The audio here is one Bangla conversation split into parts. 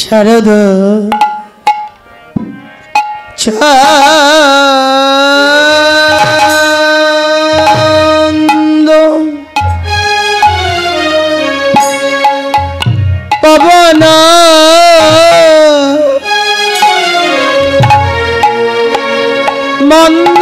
শারদ চান্দ পবন মন্দ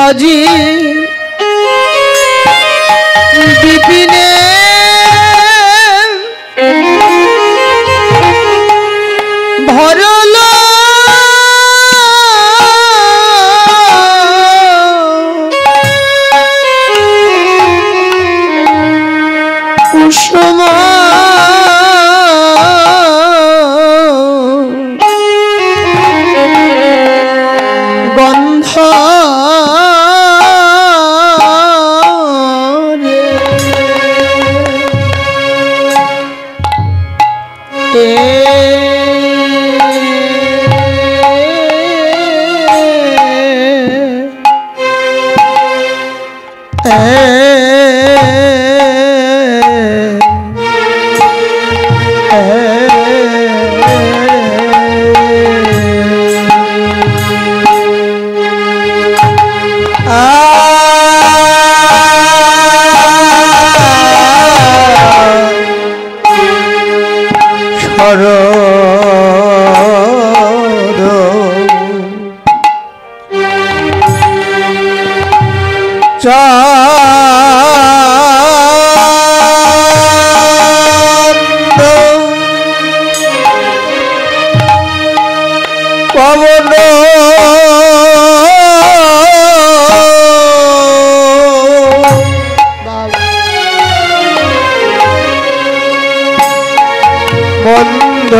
আজি বিপিনে ভরল কুসুম গন্ধ পবন মন্দ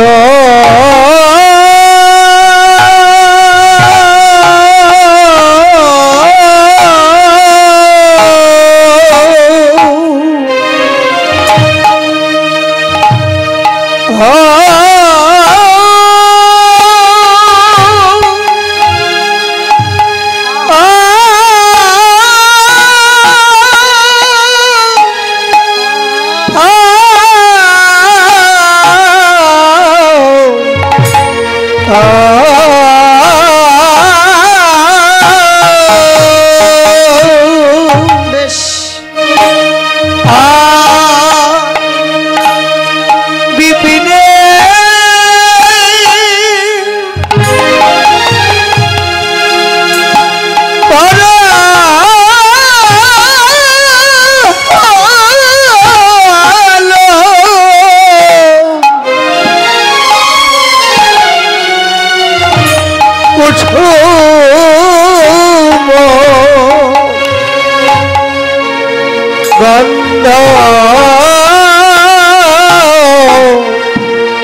গন্ধ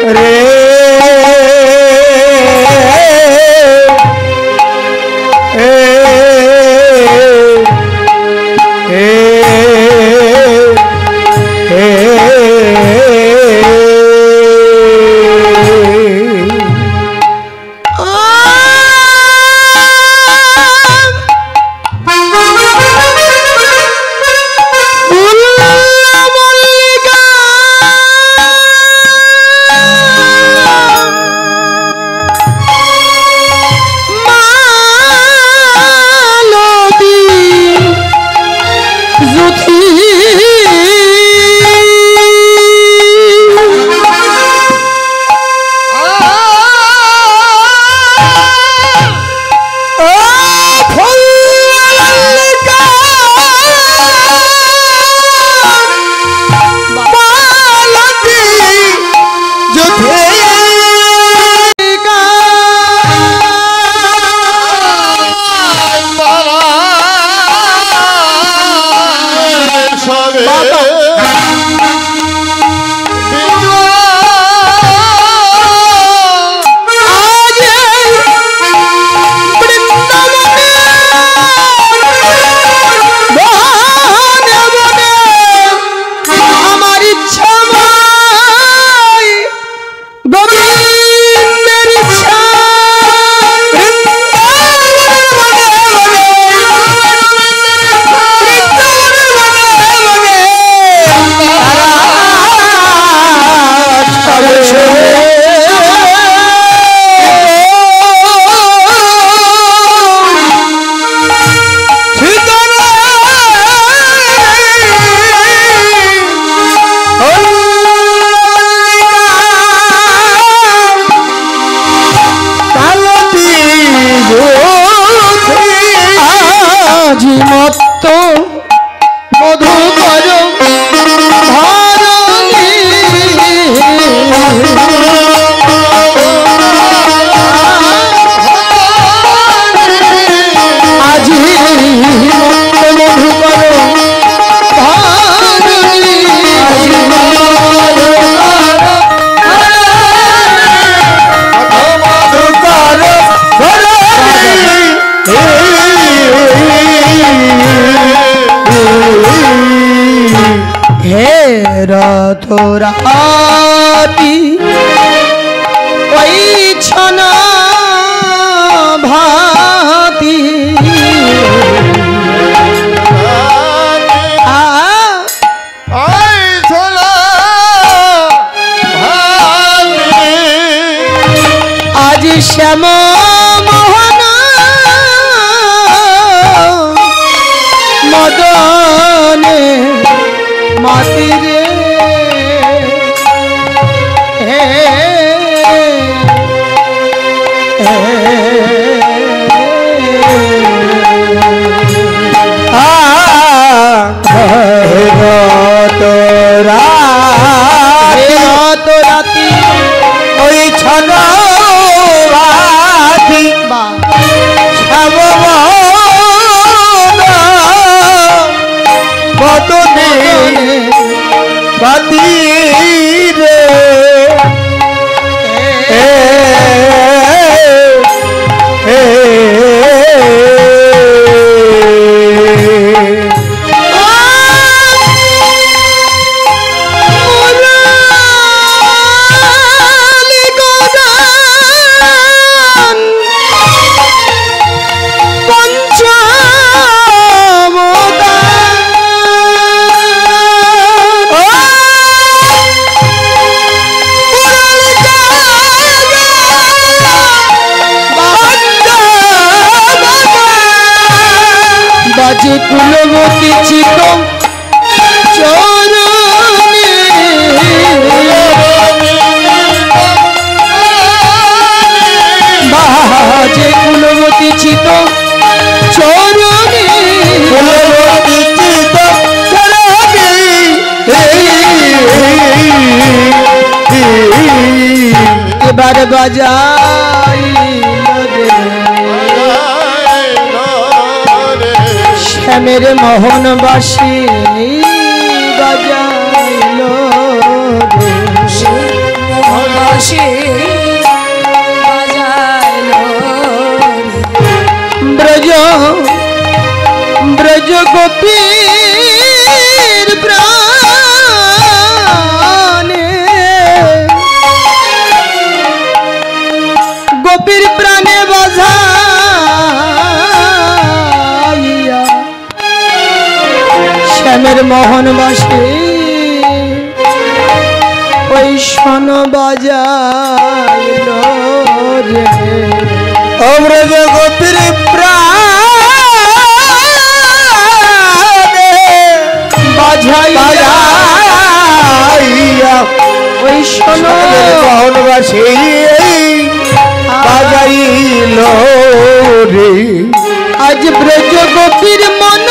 রে মত্ত মধুকর ধরণী আজি মত্ত মধুকর ধরণী হে রথরাতি ওই ছনা ভাতি আজ শ্যাম মোহন মদনে মাতিরে হে রাতি ওই ছড়া বাতি রে বাজে কুলবতী চিত চরণে বাজে কুলবতী চিত চরণে কুলবতী চিত চরণে এবার বাজাই শ্যামের মোহনবাসী বাজাইল মোহনবাসী বাজাইল ব্রজ ব্রজ গোপীর প্রাণে গোপীর প্রাণে বাজা শ্যামের মোহনবাসী ওই শোন বাজাইল রে অমৃত গোপীর প্রাণে বাজাইয়া ওই শোন মোহনবাসী বাজাইল রে আজ ব্রজ গোপীর মন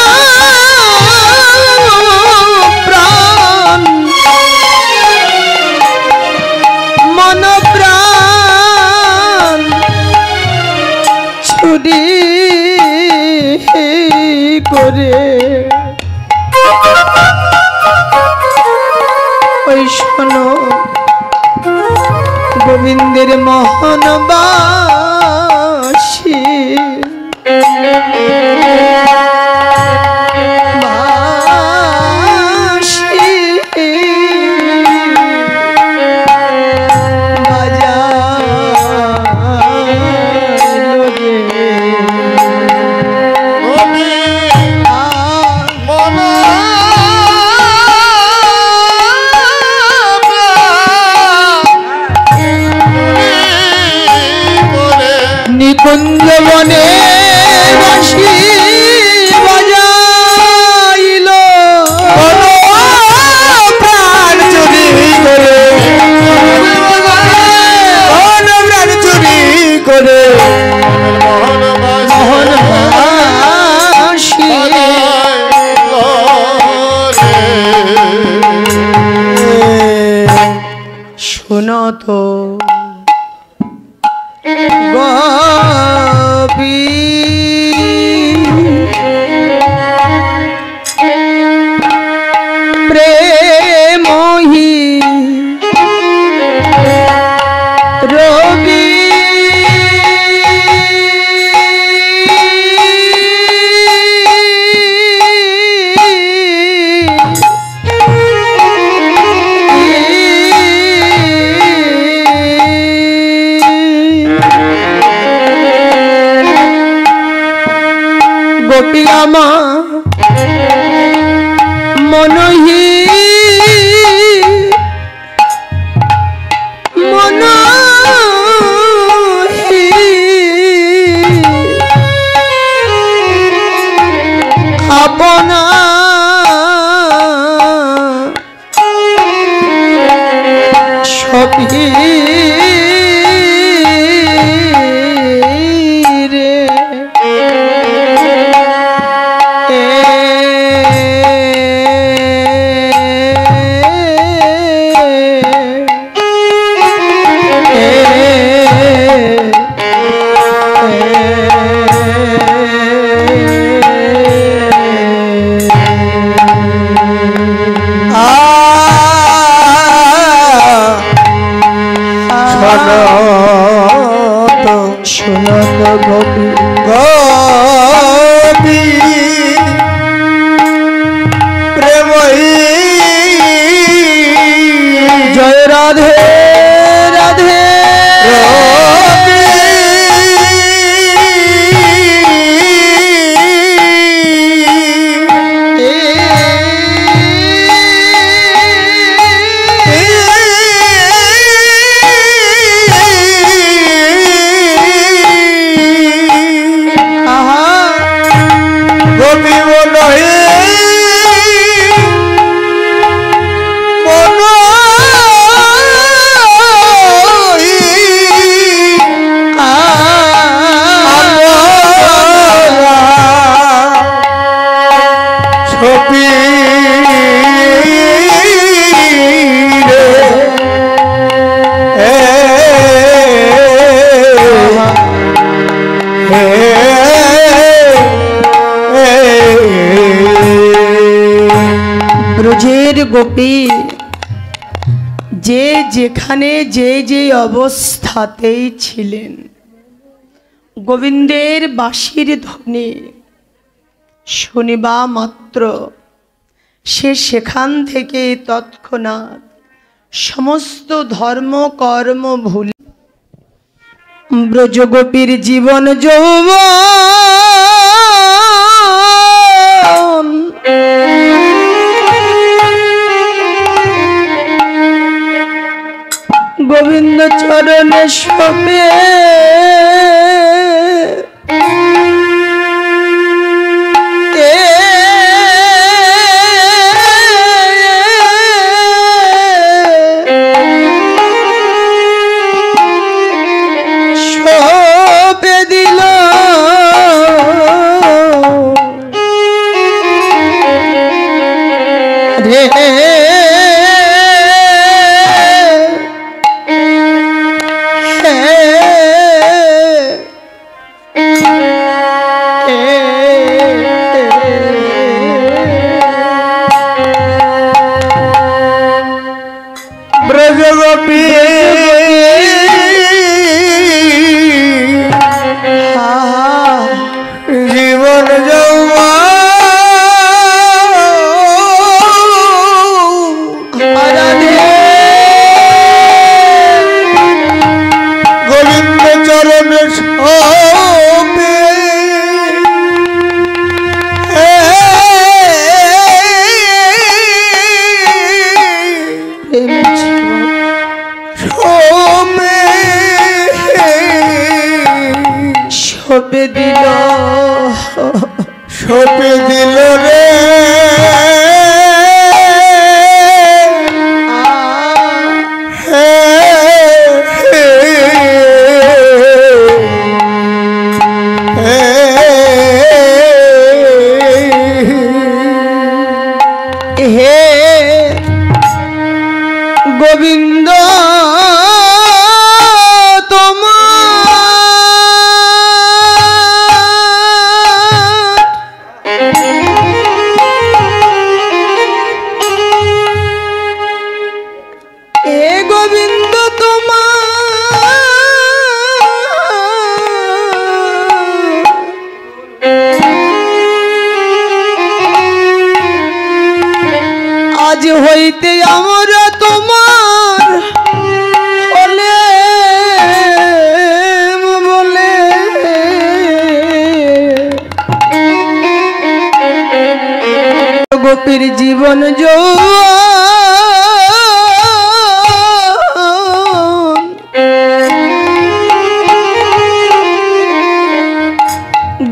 ছুরি করে ওই শোনো গোবিন্দের মোহনবাসী কুঞ্জবনে বাঁশি বাজাইল প্রাণ চুরি করে প্রাণ চুরি করে মোহনবাসী গোপী আমার মনহি আপনা সপি जय राधे राधे ব্রজের গোপী যে যেখানে যে যে অবস্থাতেই ছিলেন গোবিন্দের বাঁশির ধ্বনি শুনিবা মাত্র সে সেখান থেকে তৎক্ষণাৎ সমস্ত ধর্ম কর্ম ভুলে ব্রজগোপীর জীবন যৌবন গোবিন্দ চরণে শোভে দিল রে ব্রজগোপী জীবন গোবিন্দ চরণে শোভে শোভে দিল রে হে গোবিন্দ আজ হইতে আমরা তোমার হলে বলে গোপীর জীবন যৌবন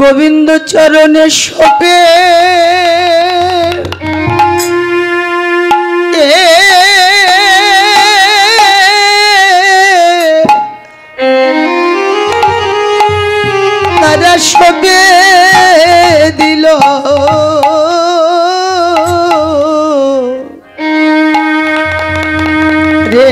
গোবিন্দ চরণে শোকে তারা শোকে দিল রে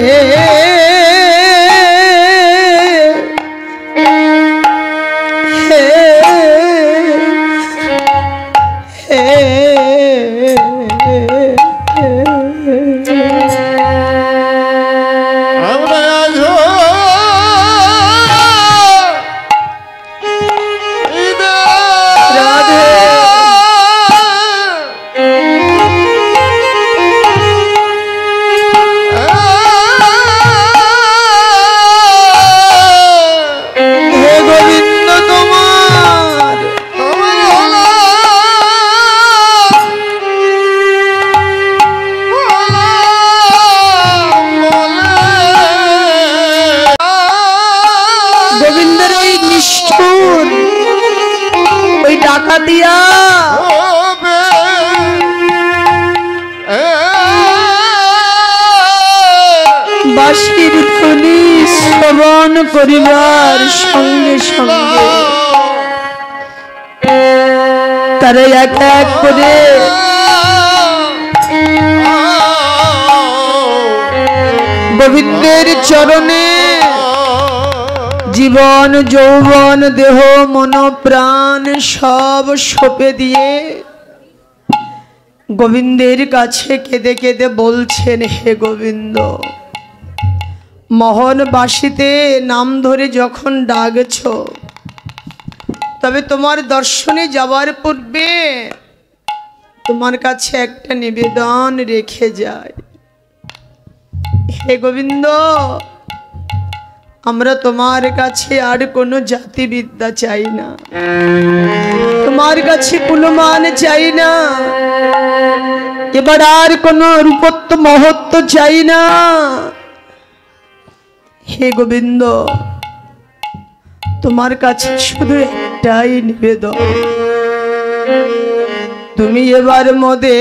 দিয়া বাঁশির ধ্বনি শ্রবণ করিবার সঙ্গে সঙ্গে তারা এক এক করে গোবিন্দের চরণে জীবন যৌবন দেহ মন প্রাণ সব সঁপে দিয়ে গোবিন্দের কাছে কেঁদে কেঁদে বলছেন, হে গোবিন্দ, মোহন বাঁশিতে নাম ধরে যখন ডাকছ, তবে তোমার দর্শনে যাওয়ার পূর্বে তোমার কাছে একটা নিবেদন রেখে যায়। হে গোবিন্দ, আমরা তোমার কাছে আর কোনো জাতিবিদ্যা চাই না, তোমার কাছে কুলমান চাই না, এবার আর কোনো রূপত্ব মহত্ব চাই না। হে গোবিন্দ, তোমার কাছে শুধু একটাই নিবেদন, তুমি এবার মদে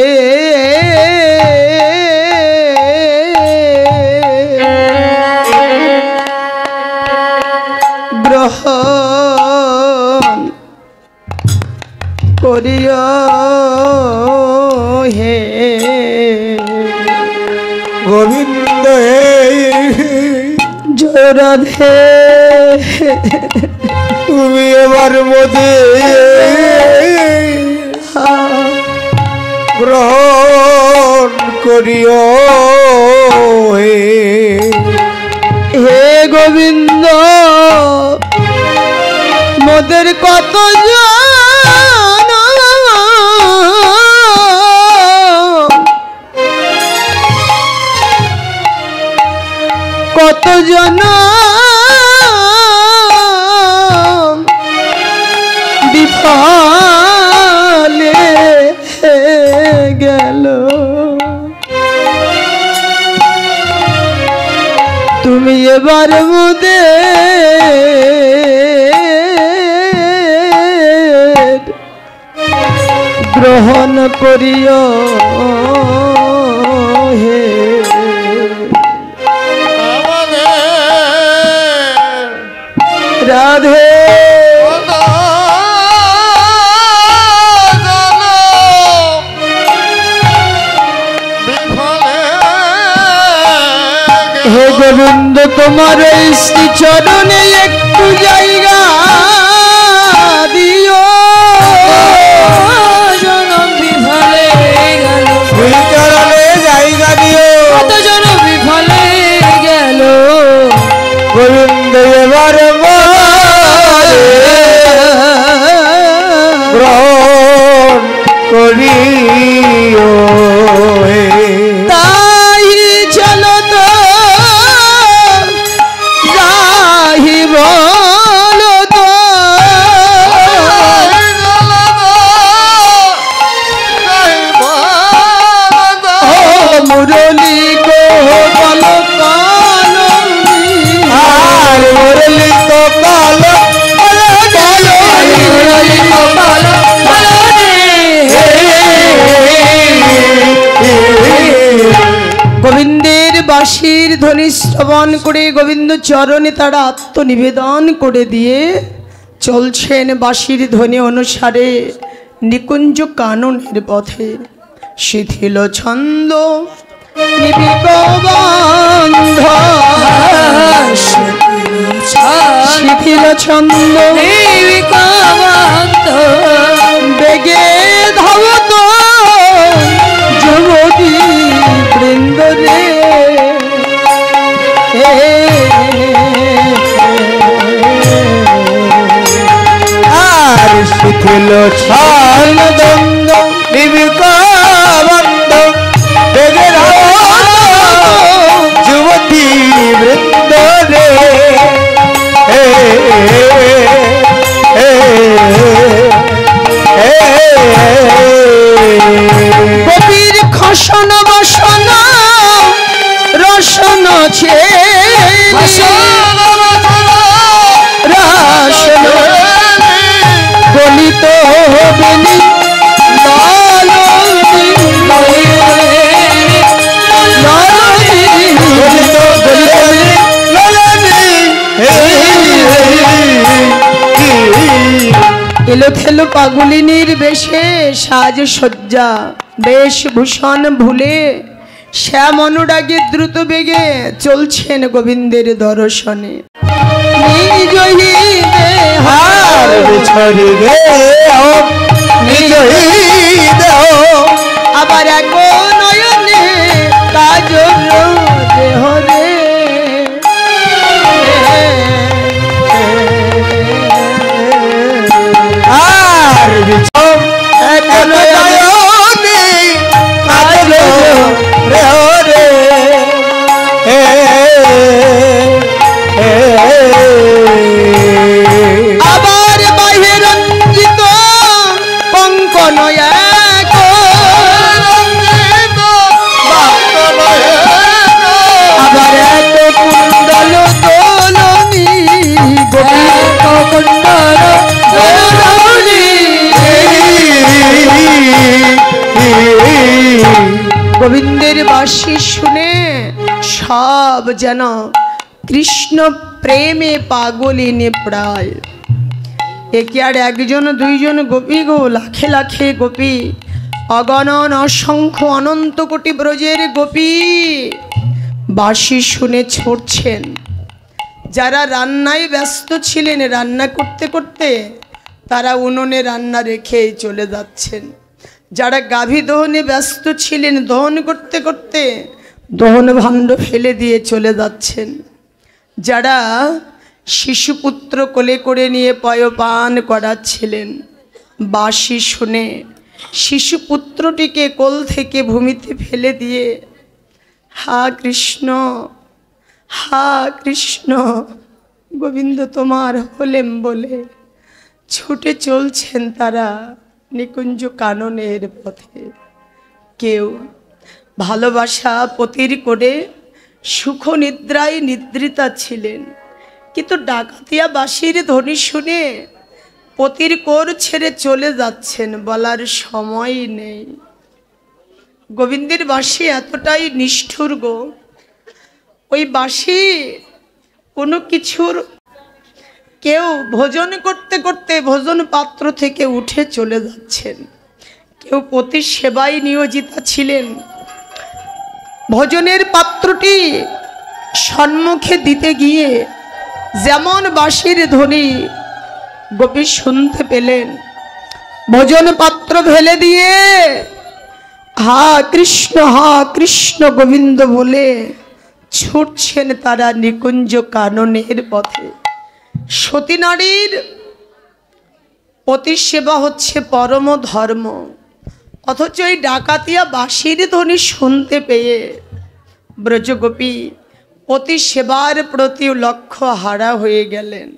গ্রহণ করিও হে গোবিন্দ, জয় রাধে। তুমি এবার মদে গ্রহণ করিও হে গোবিন্দ, মোদের কত জন কত জন বিফলে গেল, তুমি এবার মোদের গ্রহণ করিও হে রাধে। হে গোবিন্দ, তোমার এই শ্রী চরণে একটু জায়গা দিও, জনম বিফলে গেল, শ্রী চরণে জায়গা দিও, কত জন বিফলে গেল, গোবিন্দ এবার গ্রহণ করিও হে। তাই চলো তো যাহি বলো তো, বাঁশির ধ্বনি শ্রবণ করে গোবিন্দ চরণে তারা আত্মনিবেদন করে দিয়ে চলছেন বাঁশির ধ্বনি অনুসারে নিকুঞ্জ কাননের পথে। শিথিল ছন্দ নিবিক বন্ধ, শিথিল ছন্দ নিবিক বন্ধ, বেগে ধাবত যুবতী বৃন্দ রে। আর শিথিল ছন্দ নিবিক বন্ধ, বেগে ধাবত যুবতী বৃন্দ রে। গোপীর খসন বসন রসন ছে রসন গলিত বেনি এলো থেলো পাগলিনীর বেশে সাজসজ্জা বেশভূষণ ভুলে শ্যাম অনুরাগে দ্রুত বেগে চলছেন গোবিন্দের দর্শনে। নিজ হার বিছড়ি গে নিজ দেহ, আবার এক নয়নে কাজল দেহ রে। আর বিছম এক নয়নে কাজল দেহ রে। আবার বাহির রঞ্জিত কঙ্কন এক, আবার এক কুণ্ডল দোলনী কুণ্ডল দোলনী। গোবিন্দের বাঁশি শুনে সব যেন কৃষ্ণ প্রেমে পাগলিনী প্রায়। একে আর একজন দুইজন গোপী গো, লাখে লাখে গোপী, অগণন অসংখ্য অনন্ত কোটি ব্রজের গোপী বাঁশি শুনে ছুটছেন। যারা রান্নায় ব্যস্ত ছিলেন, রান্না করতে করতে তারা উনুনে রান্না রেখেই চলে যাচ্ছেন। যারা গাভী দহনে ব্যস্ত ছিলেন, দহন করতে করতে দহন ভাণ্ড ফেলে দিয়ে চলে যাচ্ছেন। যারা শিশুপুত্র কোলে করে নিয়ে পয়পান করাচ্ছিলেন, বাঁশি শুনে শিশুপুত্রটিকে কোল থেকে ভূমিতে ফেলে দিয়ে হা কৃষ্ণ, হা কৃষ্ণ গোবিন্দ তোমার হলেম বলে ছুটে চলছেন তারা নিকুঞ্জ কাননের পথে। কেউ ভালোবাসা পতির করে সুখ নিদ্রায় নিদ্রিতা ছিলেন, কিন্তু ডাকাতিয়া বাঁশির ধ্বনি শুনে পতির কোর ছেড়ে চলে যাচ্ছেন, বলার সময় নেই। গোবিন্দের বাঁশি এতটাই নিষ্ঠুর গো, ওই বাঁশি কোনো কিছুর কেউ ভোজন করতে করতে ভোজন পাত্র থেকে উঠে চলে যাচ্ছেন, কেউ পতির সেবায় নিয়োজিতা ছিলেন, ভোজনের পাত্রটি সম্মুখে দিতে গিয়ে যেমন বাঁশির ধ্বনি গোপী শুনতে পেলেন, ভোজন পাত্র ফেলে দিয়ে হা কৃষ্ণ গোবিন্দ বলে ছুটছেন তারা নিকুঞ্জ কাননের পথে। সতী নারীর পতি সেবা হচ্ছে পরম ধর্ম, অথচ এই ডাকাতিয়া বাঁশির ধ্বনি শুনতে পেয়ে ব্রজগোপী পতি সেবার প্রতি লক্ষ্য হারা হয়ে গেলেন।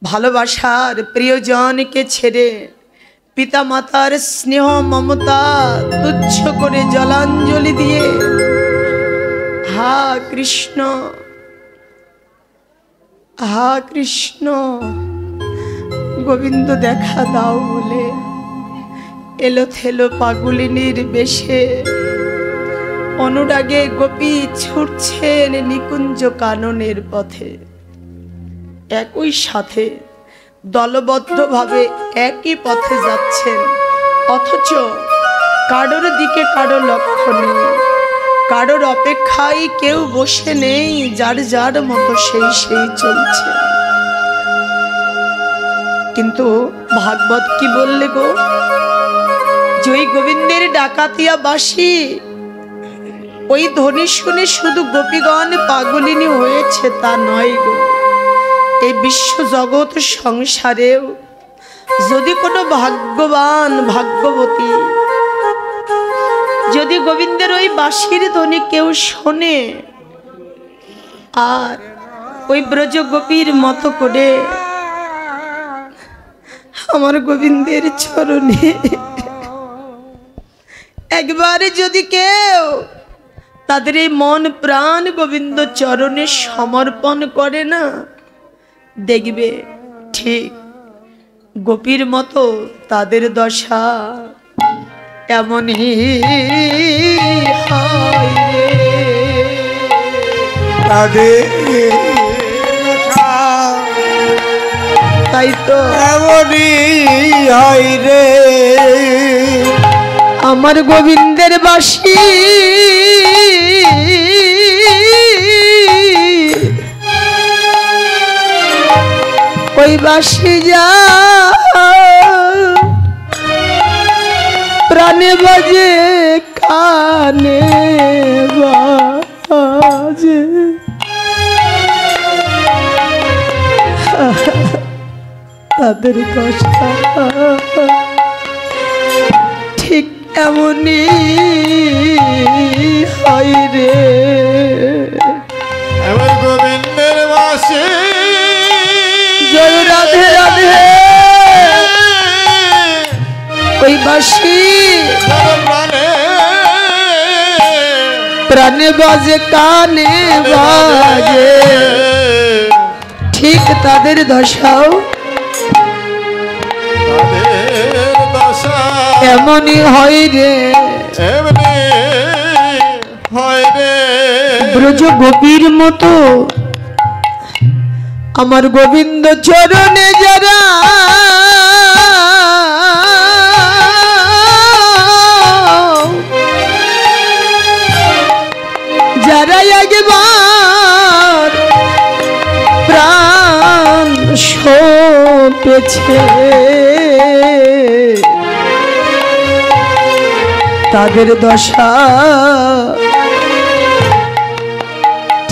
ভালোবাসার প্রিয়জনকে ছেড়ে পিতা মাতার স্নেহ মমতা তুচ্ছ করে জলাঞ্জলি দিয়ে হা কৃষ্ণ, হা কৃষ্ণ গোবিন্দ দেখা দাও বলে এলো থেলো পাগলিনীর বেশে অনুরাগে গোপী ছুটছেন নিকুঞ্জ কাননের পথে, একই সাথে দলবদ্ধভাবে একই পথে যাচ্ছেন, অথচ কারোর দিকে কারো লক্ষ্য নেই, কারোর অপেক্ষায় কেউ বসে নেই, যার যার মতো সেই সেই চলছে। কিন্তু ভাগবত কি বললে গো, জয় গোবিন্দের ডাকাতিয়া বাসী ওই ধ্বনি শুনে শুধু গোপীগণ পাগলিনী হয়েছে তা নয় গো, এই বিশ্ব জগৎ সংসারেও যদি কোনো ভাগ্যবান ভাগ্যবতী যদি গোবিন্দের ওই বাঁশির ধ্বনি কেউ শোনে আর ওই ব্রজ গোপীর মতো করে আমার গোবিন্দের চরণে একবারে যদি কেউ তাদের এই মন প্রাণ গোবিন্দ চরণে সমর্পণ করে না, দেখবে ঠিক গোপীর মতো তাদের দশা এমনই হয় রে। তাদের তাই তো এমনই হয় রে, আমার গোবিন্দের বাঁশি ওই বাঁশি যা প্রাণে বাজে কানে বাজে, তাদের দশা ঠিক এমনই হয় রে। আমার গোবিন্দের বাঁশি জয় রাধে রাধে, ওই বাঁশি প্রাণে বাজে কানে বাজে, ঠিক তাদের দশাও এমনই হয় রে, ব্রজ গোপীর মতো আমার গোবিন্দ চরণে যারা যারা একবার প্রাণ সঁপেছে তাদের দশা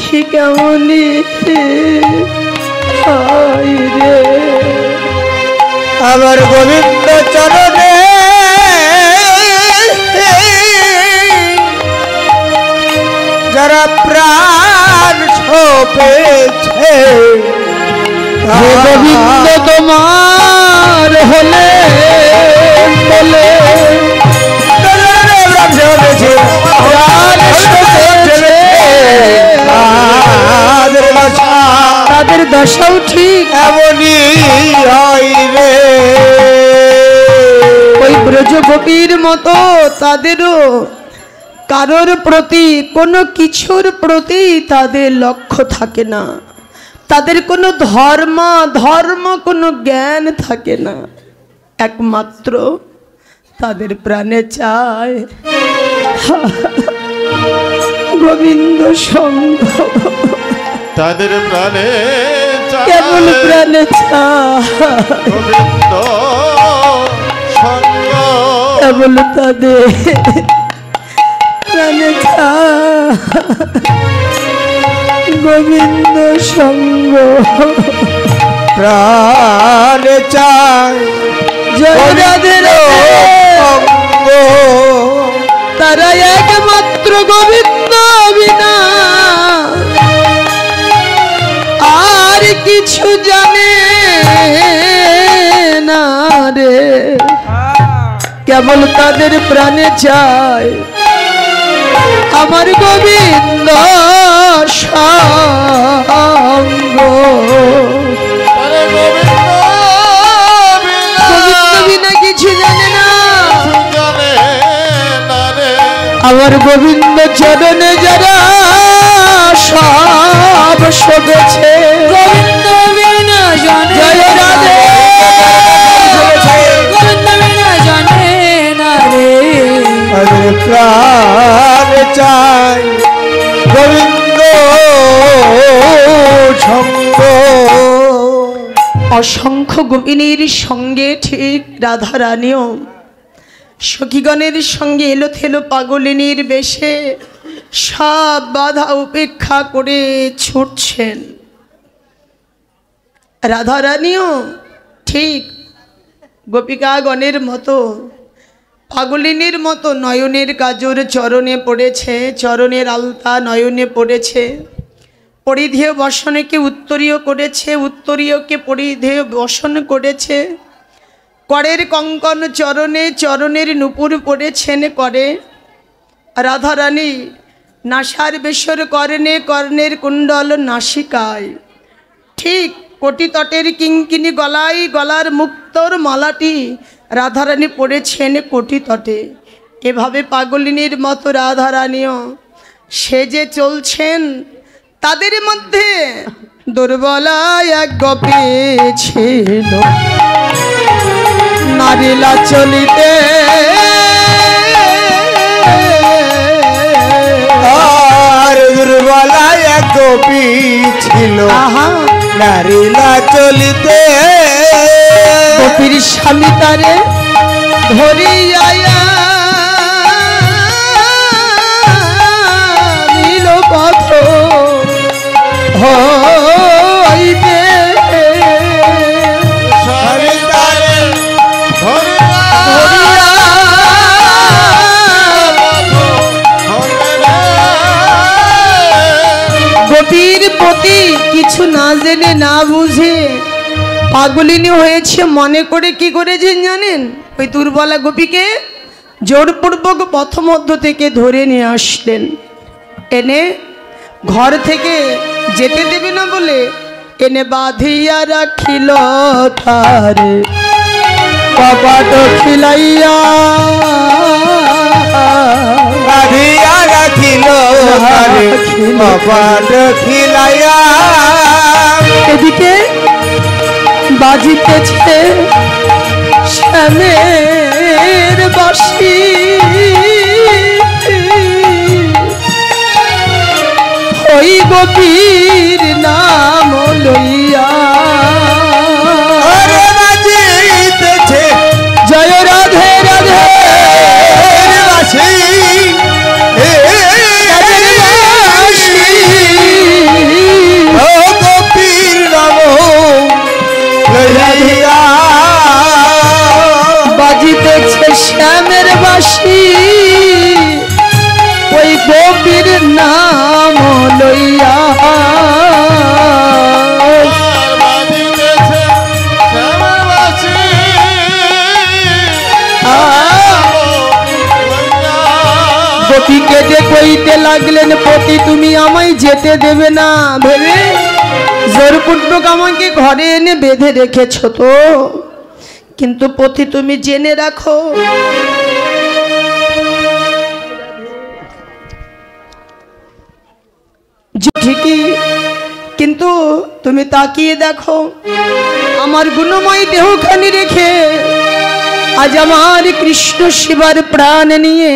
ঠিক এমনই হয় রে। আমার গোবিন্দ চরণে যারা প্রাণ ছোপেছে, গোবিন্দ তোমার হলে বলে তাদের দশাও ঠিক এমনই হয় রে, ওই ব্রজ গোপীর মতো তাদেরও কারোর প্রতি কোনো কিছুর প্রতি তাদের লক্ষ্য থাকে না, তাদের কোনো ধর্ম কোনো জ্ঞান থাকে না, একমাত্র তাদের প্রাণে চায় গোবিন্দ সঙ্গ, তাদের প্রাণে কেবল প্রাণে চায় গোবিন্দ সঙ্গ, কেবল তাদের প্রাণে চায় গোবিন্দ সঙ্গ, প্রাণে চায় জয় রাধে সঙ্গ, তারা একমাত্র গোবিন্দ বিনা আর কিছু জানে না রে, কেবল তাদের প্রাণে চায় আমার গোবিন্দ সঙ্গ। গোবিন্দ বিনা কিছু জানে না আমার গোবিন্দ চরণে যারা সব শোভেছে গোবিন্দ বিনা জানে জয় রাধে গোবিন্দ বিনা জানে না রে তাদের প্রাণ চাই গোবিন্দ সঙ্গ। অসংখ্য গোপিনীর সঙ্গে ঠিক রাধা রানীও সখীগণের সঙ্গে এলো থেলো পাগলিনীর বেশে সব বাধা উপেক্ষা করে ছুটছেন। রাধা রানীও ঠিক গোপিকাগণের মতো পাগলিনীর মতো নয়নের কাজর চরণে পড়েছে, চরণের আলতা নয়নে পড়েছে, পরিধেয় বসনকে উত্তরীয় করেছে, উত্তরীয়কে পরিধেয় বসন করেছে, করের কঙ্কন চরণে চরণের নূপুর পড়েছেন করে। রাধারানী নাসার বেসর কর্ণে কর্ণের কুণ্ডল নাসিকায়, ঠিক কোটি তটের কিঙ্কিনি গলায় গলার মুক্তর মালাটি রাধারানী পড়েছেন কোটি তটে। এভাবে পাগলিনীর মতো রাধারানীও সেজে চলছেন। তাদের মধ্যে দুর্বলা এক গোপী ছিল, নারীলা চলিতে আর দুর্বলা এক গোপী ছিল, নারীলা চলিতে গোপীর স্বামী তারে ধরিয়া নীল পথ হইতে গোপীর প্রতি কিছু না জেনে না বুঝে পাগলিনী হয়েছে মনে করে কি করেছেন জানেন? ওই দুর্বলা গোপীকে জোরপূর্বক পথমধ্য থেকে ধরে নিয়ে আসলেন, এনে ঘর থেকে যেতে দেবে না বলে এনে বাঁধিয়া রাখিল তারে কপাট খিলাইয়া, বাঁধিয়া রাখিল তারে কপাট খিলাইয়া। এদিকে বাজিতেছে শ্যামের বাঁশি, ওই গোপীর নাম লইয়া বাজিতেছে জয় রাধে রাধে বাঁশি, ও গোপীর নাম লইয়া বাজিতেছে শ্যামের বাঁশি, ওই গোপীর নাম লইয়া গোপীকে যে কইতে লাগলেন পতি তুমি আমায় যেতে দেবে না ভেবে জোরপূর্বক আমাকে ঘরে এনে বেঁধে রেখেছ তো, কিন্তু পতি তুমি জেনে রাখো ঠিকই, কিন্তু তুমি তাকিয়ে দেখো আমার গুণময় দেহখানি রেখে আজ আমার কৃষ্ণ শিবার প্রাণ নিয়ে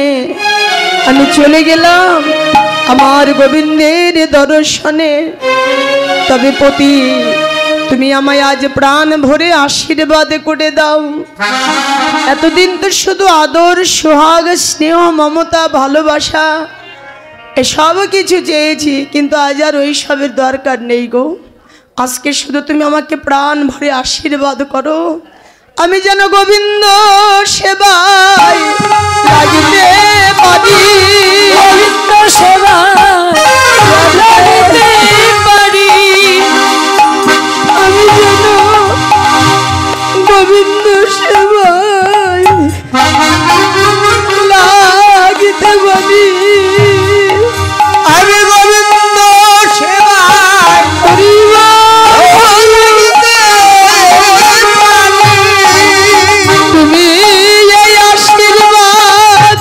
আমি চলে গেলাম আমার গোবিন্দের দর্শনে। তবে পতি তুমি আমায় আজ প্রাণ ভরে আশীর্বাদ করে দাও। এতদিন তো শুধু আদর সোহাগ স্নেহ মমতা ভালোবাসা এসব কিছু চেয়েছি, কিন্তু আজ আর ওই সবের দরকার নেই গো। আজকে শুধু তুমি আমাকে প্রাণ ভরে আশীর্বাদ করো, আমি যেন গোবিন্দ সেবায় লাগিতে পারি, গোবিন্দ সেবায় লাগিতে পারি, আমি যেন গোবিন্দ সেবায় লাগিতে পারি, আমি গোবিন্দ সেবায় তুমি এই আশীর্বাদ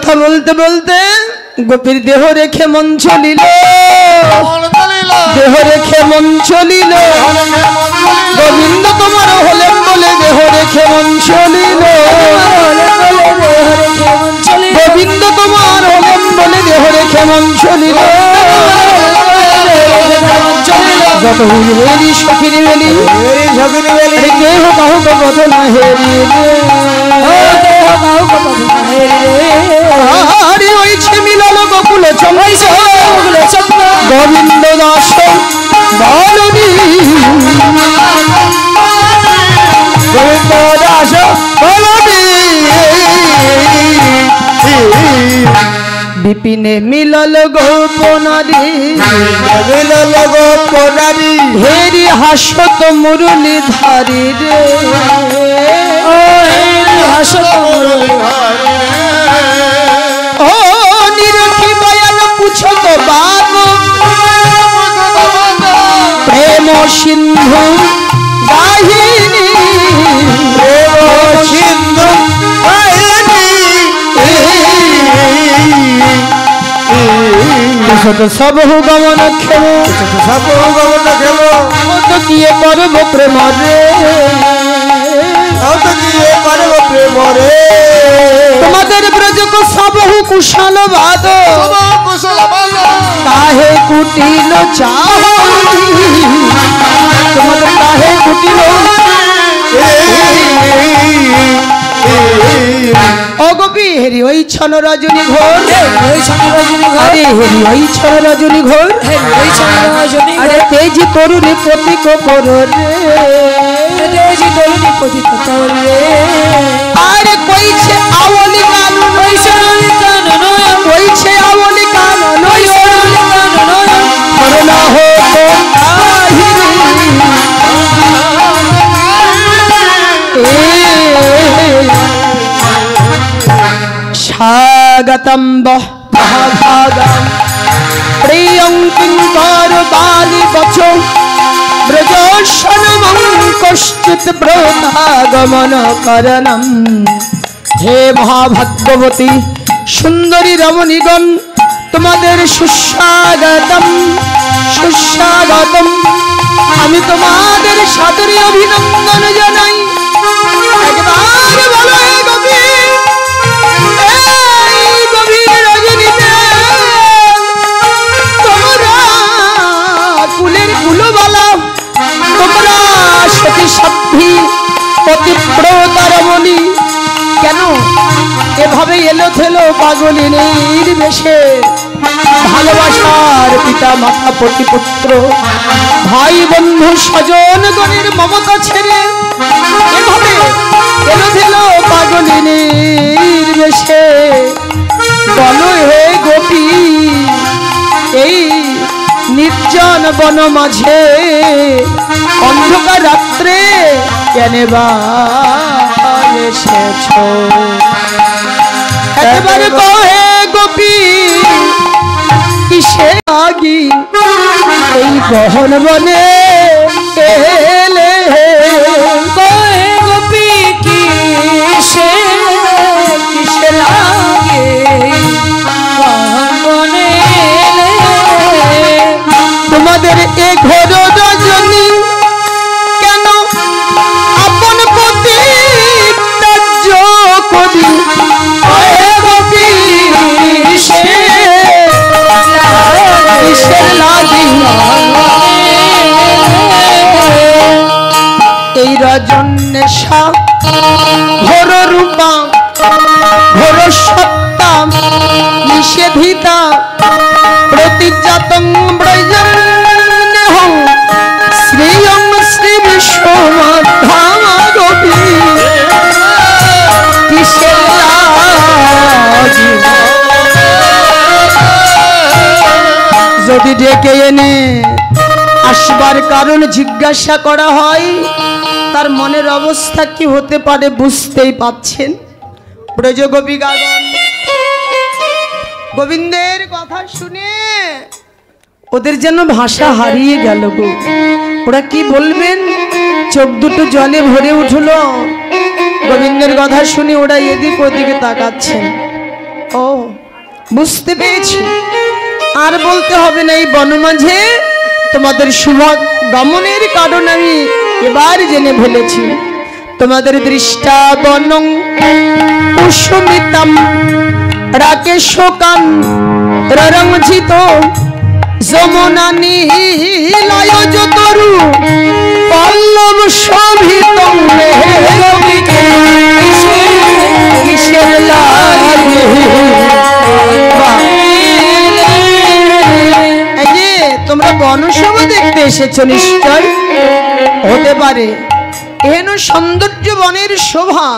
কথা বলতে বলতে গোপীর দেহ রেখে মন চলিল, দেহ রেখে মন চলিল। গোবিন্দ তোমার হলেন বলে দেহ রেখে মন চলিল, গোবিন্দ তোমার হলেন বলে দেহ রেখে মন চলিল। যত হেরি সখির বেলি দেহ কাহুক পথ না হেরি হরি হইছে মিলল গোকুল চন্দ্র গোবিন্দ দাস বলনি, গোবিন্দ দাস বলনি। বিপিনে মিলল গোপনারী, মিলল গোপনারী হেরি হাসত মুরলি ধারি রে, হাসত ও নিরখি বয়ান পুছত বাগ প্রেম সিন্ধু গাহিনী, প্রেম সিন্ধু গাহিনী। সবহু গমন ক্ষেম, সবহু গমন ক্ষেম, তো কিয়ে করব প্রেম রে, কিয়ে করব প্রেম রে। তোমাদের ব্রজক সবহু কুশল বাদ, কাহে কুটিল চাহ, তোমাদের কাহে কুটিল অগপি হেরি ওই ছন রজনী ঘোর, আরে হেরি ওই ছন রজনী ঘোর, আরে তেজি তরুণী প্রতীক করো রে, তেজি তরুণী প্রতীক করো রে। আরে কইছে আওলি কানন কইছে আওলি কানন করোনা হো স্বাগতম মহাভাগম প্রিয়ং কিঙ্কর বালি বচ ব্রজশনমং কশ্চিৎ ব্রতাগমন করণম। হে মহাভাগ্যবতী সুন্দরী রমণীগণ, তোমাদের সুস্বাগতম সুস্বাগতম। আমি তোমাদের সাদরে অভিনন্দন জানাই। একবার বলো হে গোপী, এই গভীর রজনীতে তোমরা কুলের কুলবালা, তোমরা সতী সাধ্বী পতিব্রতা রমণী কেন এভাবে এলো থেলো পাগলিনীর বেশে? ভালোবাসার পিতা মাতা প্রতিপুত্র ভাই বন্ধু স্বজন গণের মমতা ছেড়ে এভাবে এলো থেলো পাগলিনীর বেশে বলো হে গোপী, এই নির্জন বন মাঝে অন্ধকার রাত্রে কেন বা এসেছ? একেবারে কহে গোপী কিসে আগি এই গহন বনে এলে? কহে গোপী কিসে কিসে লাগে গহন বনে এলে? তোমাদের এ ঘোর রজনী কেন আপন প্রতি ত্যায্য করি? কহে গোপী কিসে লাগি এই রজন্যেশা ঘোর রূপা ঘোর সত্তা নিষেধিতা প্রতিজাতং ব্রজং নেহং শ্রিয়ং শ্রী বিশ্বমাধা গোপী কিসে লাগি? যদি ডেকে এনে আসবার কারণ জিজ্ঞাসা করা হয়, তার মনের অবস্থা কি হতে পারে বুঝতেই পাচ্ছেন। ব্রজগোপিকাগণ গোবিন্দের কথা শুনে ওদের যেন ভাষা হারিয়ে গেল গো। ওরা কি বলবেন, চোখ দুটো জলে ভরে উঠল। গোবিন্দের কথা শুনে ওরা এদিক ওদিকে তাকাচ্ছেন। ও বুঝতে পেরেছি, আর বলতে হবে না। এই বন মাঝে তোমাদের শুভ গমনের কারণ আমি এবার জেনে ফেলেছি। তোমাদের দৃষ্টা বনং কুসুমিতম রাকেশকান ররঞ্জিত যমুনা নীলায়জতরু পল্লব শোভিতং কিসের লাগে। এই যে তোমরা বনশোভা দেখতে এসেছো নিশ্চয়, হতে পারে এহেন সৌন্দর্য বনের শোভা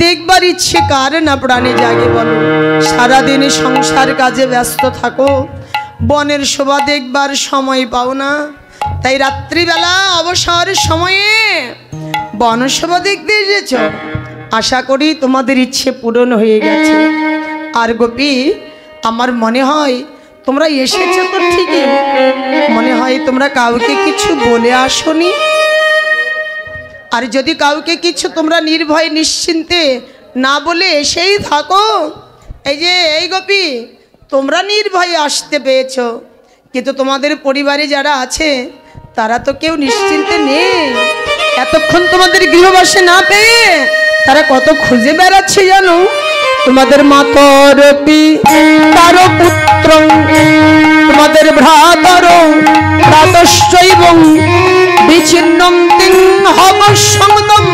দেখবার ইচ্ছে কার না প্রাণে জাগে বলো। সারাদিন সংসার কাজে ব্যস্ত থাকো, বনের শোভা দেখবার সময় পাও না, তাই রাত্রিবেলা অবসর সময়ে বনশোভা দেখতে এসেছ। আশা করি তোমাদের ইচ্ছে পূরণ হয়ে গেছে। আর গোপী, আমার মনে হয় তোমরা এসেছো তো ঠিকই, মনে হয় তোমরা কাউকে কিছু বলে আসোনি। আর যদি কাউকে কিছু তোমরা নির্ভয়ে নিশ্চিন্তে না বলে এসেই থাকো, এই যে এই গোপী, তোমরা নির্ভয়ে আসতে পেয়েছো, কিন্তু তোমাদের পরিবারে যারা আছে তারা তো কেউ নিশ্চিন্তে নেই। এতক্ষণ তোমাদের গৃহবাসে না পেয়ে তারা কত খুঁজে বেড়াচ্ছে জানো। তোমাদের মাতর তার পুত্র, তোমাদের ভ্রাতর ভ্রাতশ্চৈবং বিচ্ছিন্নম তিং হব সংদম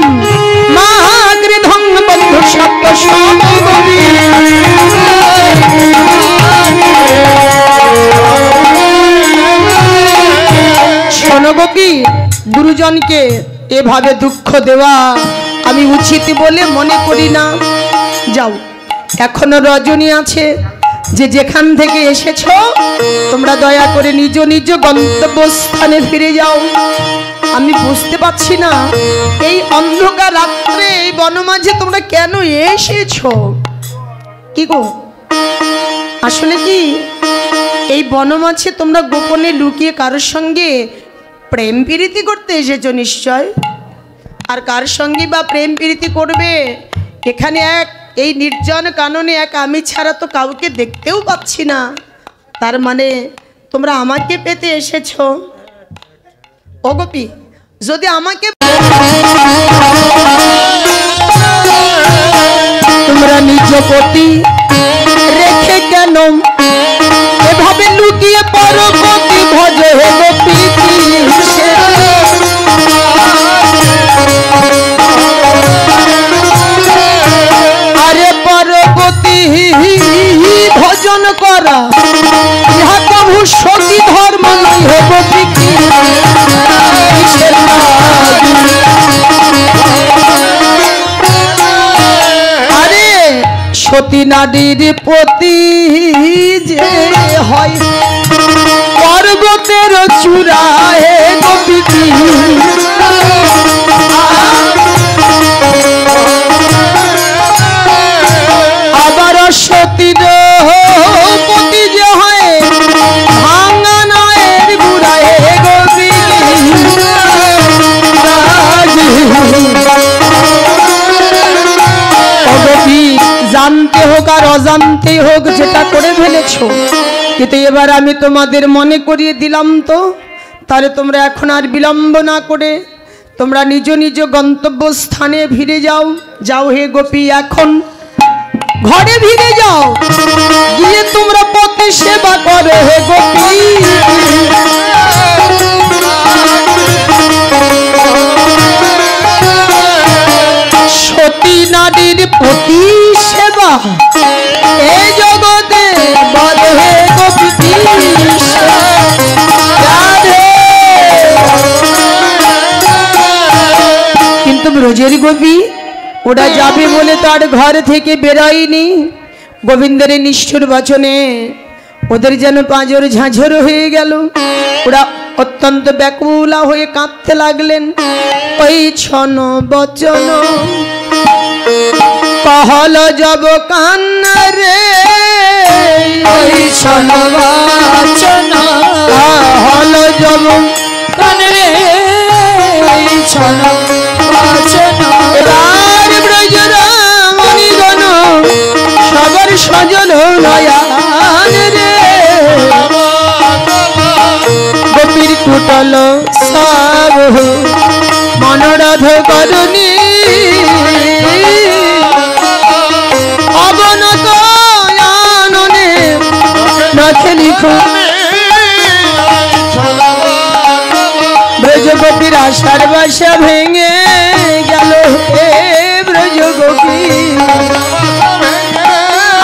মাগৃধং বন্ধু সপ্ত সবগবি। শোনো গোপী, গুরুজনকে এভাবে দুঃখ দেওয়া আমি উচিত বলে মনে করি না। যাও, এখনো রজনী আছে, যে যেখান থেকে এসেছো তোমরা দয়া করে নিজ নিজ গন্তব্যস্থানে ফিরে যাও। আমি বুঝতে পারছি না এই অন্ধকার রাত্রে এই বনমাঝে তোমরা কেন এসেছো। কি গো, আসলে কি এই বনমাঝে তোমরা গোপনে লুকিয়ে কারোর সঙ্গে প্রেম প্রীতি করতে এসেছো নিশ্চয়। আর কার সঙ্গে বা প্রেম প্রীতি করবে? এখানে এই নির্জন কাননে আমি ছাড়া তো কাউকে দেখতেও পাচ্ছি না। তার মানে তোমরা আমাকে পেতে এসেছো। ও গোপী, যদি আমাকে তোমরা নিজ প্রতি রেখে কেন এভাবে লুকিয়ে পরবর্তী ভজে গোপী। আরে পরবর্তী ভজন করা ইহা প্রভু সতী ধর্ম নয় হে গোপী। আরে সতী নারীর প্রতি যে হয় পর্বতের চূড়ায় গোপী। আবার সতীর প্রতি যে হয় ভাঙা নয়ের গুড়ায় গোপী। জানতে হোক আর অজান্তে হোক যেটা করে ফেলেছো, কিন্তু এবার আমি তোমাদের মনে করিয়ে দিলাম তো, তাহলে তোমরা এখন আর বিলম্ব না করে তোমরা নিজ নিজ গন্তব্যস্থানে ফিরে যাও। যাও হে গোপী, এখন ঘরে ফিরে যাও, গিয়ে তোমরা পতি সেবা করো হে গোপী। সতী নারীর প্রতি সেবা এই জগতে বদ হে গোপী। কিন্তু ব্রজের গোপী ওরা যাবে বলে তার ঘর থেকে বেরোয়নি। গোবিন্দের নিষ্ঠুর বচনে ওদের যেন পাঁজর ঝাঁঝর হয়ে গেল। ওরা অত্যন্ত ব্যাকুলা হয়ে কাঁদতে লাগলেন। ওই ছন বচন कहल जब कान रे छलवाचन कहल जब कान रे छलवाचन राज ब्रज रामनि गण सबर सज কুটল সব মনোরথ করুণী অবনত আননে নাথে লিখো ব্রজগোপীর আশার বাসা ভেঙে গেল হে ব্রজগোপী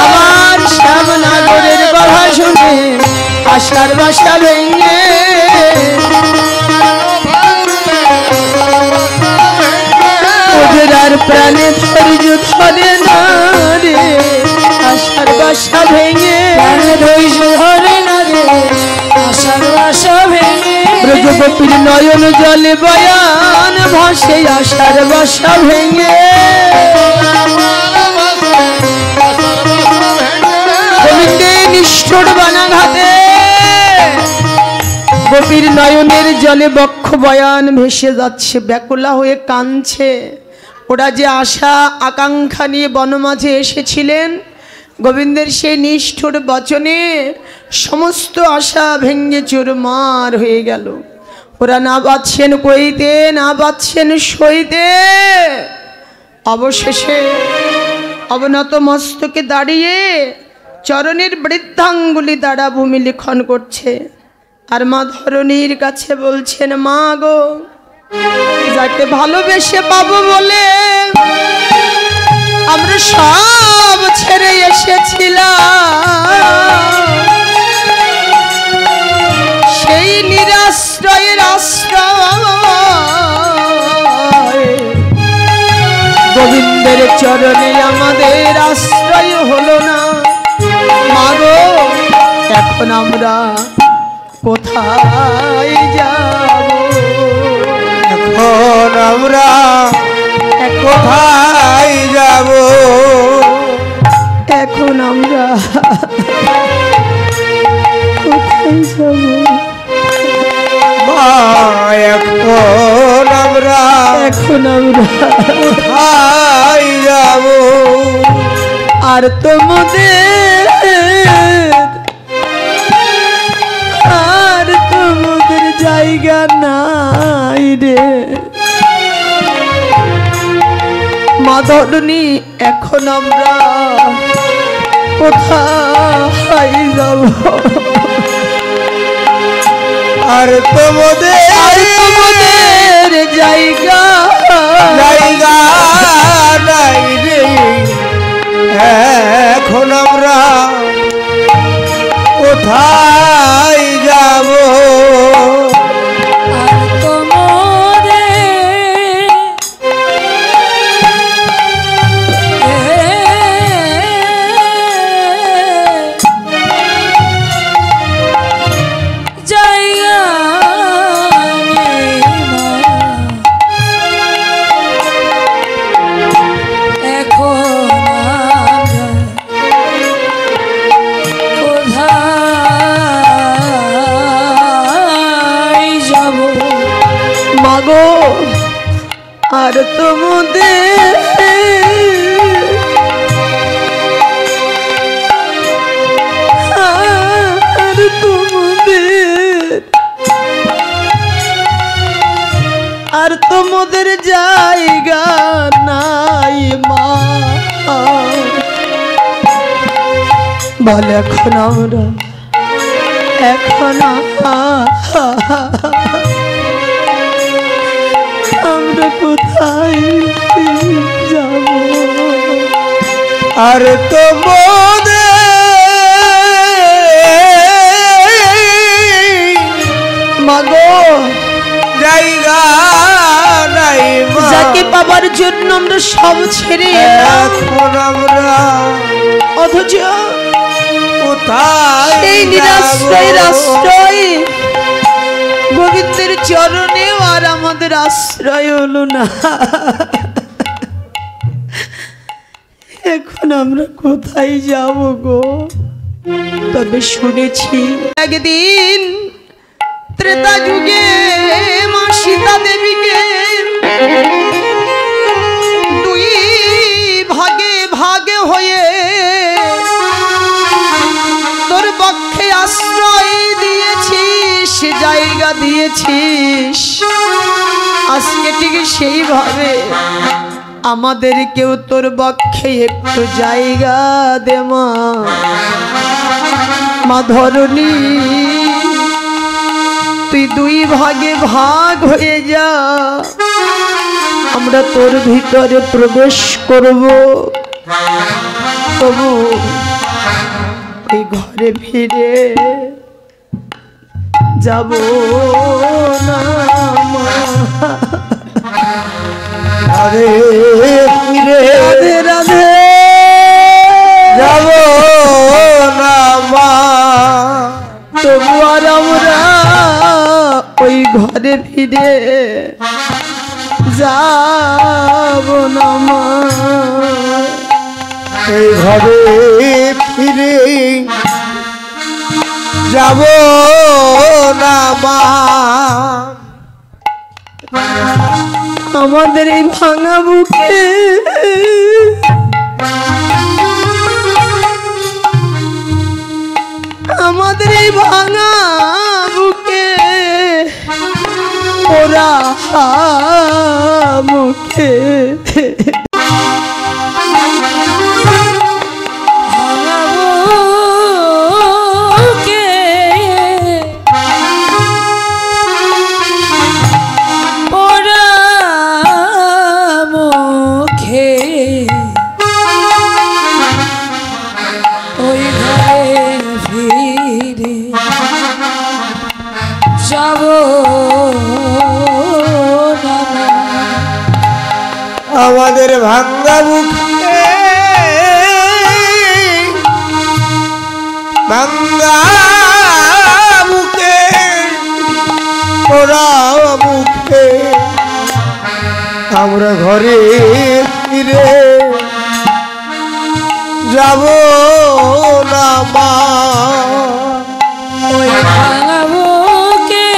আমার শ্যামনগরের কথা শুনে আশার বাসা ভেঙে ওদের আর প্রাণে ধৈর্য ধরে না রে আশার বাসা ভেঙে ধৈর্য ধরে না রে আশার বাসা ভেঙে ব্রজগোপীর নয়ন জলে বয়ান ভাসে আশার বাসা ভেঙে নিষ্ঠুর বানাঘাতে গোপীর নয়নের জলে বক্ষ বয়ান ভেসে যাচ্ছে ব্যাকুলা হয়ে কাঁদছে ওরা যে আশা আকাঙ্ক্ষা নিয়ে বনমাঝে এসেছিলেন গোবিন্দের সেই নিষ্ঠুর বচনে সমস্ত আশা ভেঙে চুরমার হয়ে গেল ওরা না পাচ্ছেন কইতে না পাচ্ছেন সইতে অবশেষে অবনত মস্তকে দাঁড়িয়ে চরণের বৃদ্ধাঙ্গুলি দ্বারা ভূমি লিখন করছে আর মা ধরণীর কাছে বলছেন মা গো যাকে ভালোবেসে পাবো বলে আমরা সব ছেড়ে এসেছিলাম সেই নিরাশ্রয়ের আশ্রয় গোবিন্দের চরণে আমাদের আশ্রয় হলো না মাগো এখন আমরা কোথায় যাব এখন আমরা কোথায় যাব এখন আমরা কোথায় যাব মা এখন আমরা কোথায় যাব আর তোমাদের জায়গা নাই রে মা ধরণী এখন আমরা কোথায় যাব আর তোমাদের জায়গা নাই রে এখন আমরা কোথায় যাব আর তোমাদের আর তোমাদের জায়গা নাই মা বলে এখন আমরা আমরা কোথায় যাব আর তোমাদের মাগো জায়গা নাই যাকে পাবার জন্য আমরা সব ছেড়ে এখন আমরা অথচ কোথায় এই নিরাশ্রয়ের আশ্রয় গোবিন্দের চরণেও আর আমাদের আশ্রয় হলো না এখন আমরা কোথায় যাব গো তবে শুনেছি একদিন ত্রেতা যুগে মা সীতা দেবীকে দুই ভাগে ভাগে হয়ে তোর পক্ষে আশ্রয় দিয়েছি সে জায়গা দিয়েছিস, আজকে ঠিক সেইভাবে আমাদের কেউ তোর বক্ষে একটু জায়গা দে মা। মা ধরণী তুই দুই ভাগে ভাগ হয়ে যা, আমরা তোর ভিতরে প্রবেশ করব, তবু এই ঘরে ফিরে যাব না মা। আরে ফিরে রাধে রাধে যাব না মা, তবু আর আমরা ওই ঘরে ফিরে যাব না মা। এই ঘরে ফিরে যাব না মা। আমাদের এই ভাঙা বুকে আমাদের এই ভাঙা বুকে ওরা মুখে আমাদের ভাঙ্গা বুকে ভাঙ্গা বুকে ওরা মুখে আমরা ঘরে ফিরে যাব না মা। ওই ভাঙা বুকে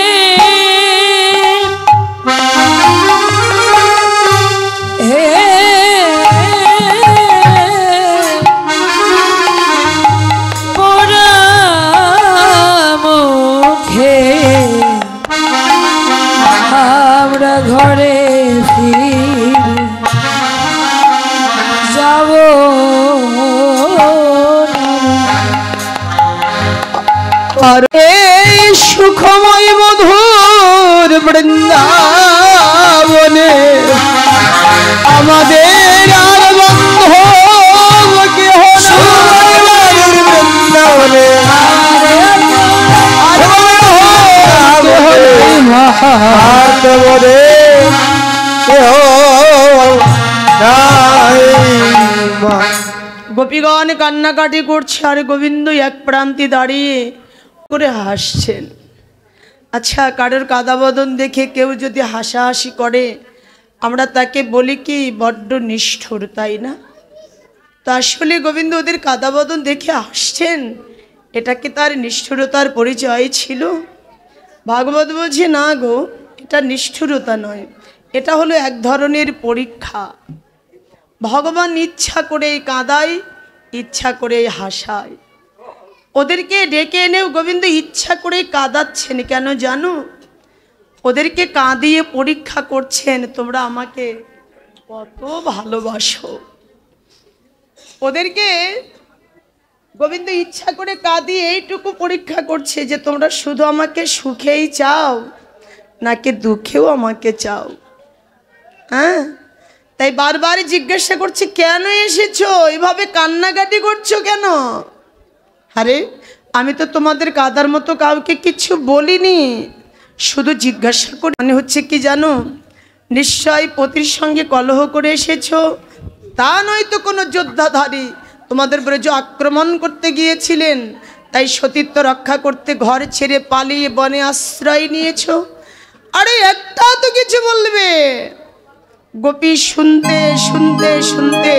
পোড়া মুখে আমরা ঘরে ফিরে যাব আর এই সুখময় মধুর বৃন্দাবনে আমাদের আর বন্ধন কেহ বৃন্দাবনে বলে কেহ নাই মা। গোপীগণ কান্নাকাটি করছে আর গোবিন্দ এক প্রান্তে দাঁড়িয়ে করে হাসছেন। আচ্ছা, কারোর কাদাবদন দেখে কেউ যদি হাসাহাসি করে আমরা তাকে বলি কি বড্ড নিষ্ঠুর, তাই না? তো আসলে গোবিন্দ ওদের কাদাবদন দেখে হাসছেন, এটা কি তার নিষ্ঠুরতার পরিচয় ছিল? ভাগবত বলছে না গো, এটা নিষ্ঠুরতা নয়, এটা হলো এক ধরনের পরীক্ষা। ভগবান ইচ্ছা করে কাঁদায়, ইচ্ছা করে হাসায়। ওদেরকে ডেকে এনেও গোবিন্দ ইচ্ছা করে কাঁদাচ্ছেন কেন জানো? ওদেরকে কাঁদিয়ে পরীক্ষা করছেন তোমরা আমাকে কত ভালোবাসো। ওদেরকে গোবিন্দ ইচ্ছা করে কাঁদিয়ে এইটুকু পরীক্ষা করছে যে তোমরা শুধু আমাকে সুখেই চাও নাকি দুঃখেও আমাকে চাও। হ্যাঁ, তাই বারবার জিজ্ঞাসা করছে কেন এসেছো, এভাবে কান্নাকাটি করছো কেন? আরে আমি তো তোমাদের কাদার মতো কাউকে কিছু বলিনি, শুধু জিজ্ঞাসা করে। মানে হচ্ছে কি জানো, নিশ্চয় পতির সঙ্গে কলহ করে এসেছো, তা নয় তো কোনো যোদ্ধাধারী তোমাদের ব্রজ আক্রমণ করতে গিয়েছিলেন, তাই সতীত্ব রক্ষা করতে ঘর ছেড়ে পালিয়ে বনে আশ্রয় নিয়েছো। আরে একটা তো কিছু বলবে। গোপী শুনতে শুনতে শুনতে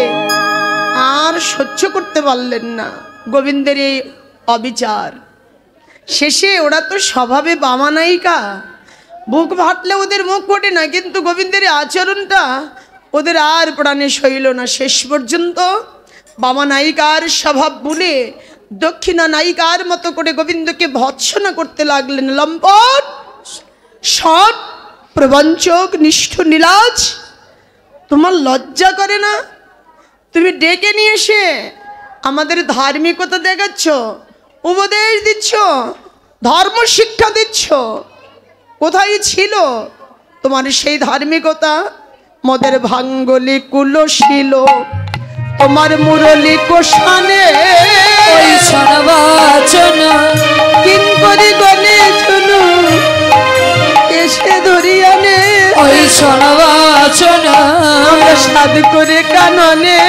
আর সহ্য করতে পারলেন না গোবিন্দের এই অবিচার। শেষে ওরা তো স্বভাবে বামানায়িকা, বুক ফাটলে ওদের মুখ ফোটে না, কিন্তু গোবিন্দের আচরণটা ওদের আর প্রাণে সইল না। শেষ পর্যন্ত বামানায়িকার স্বভাব বলে দক্ষিণা নায়িকার মতো করে গোবিন্দকে ভৎসনা করতে লাগলেন। লম্পট, সৎ, প্রবঞ্চক, নিষ্ঠুর, নীলাজ, তোমার লজ্জা করে না? তুমি ডেকে নিয়ে এসে আমাদের ধার্মিকতা দেখাচ্ছ, উপদেশ দিচ্ছ, ধর্ম শিক্ষা দিচ্ছ। কোথায় ছিল তোমার সেই ধার্মিকতা? মদের ভাঙ্গলি কুলশীল তোমার মুরলি কোষানে ওই সনবাচনা কিন করি গনে চুনু এসে ধরিয়ানে ওই সনবাচনা আমরা সাদ করে কাননে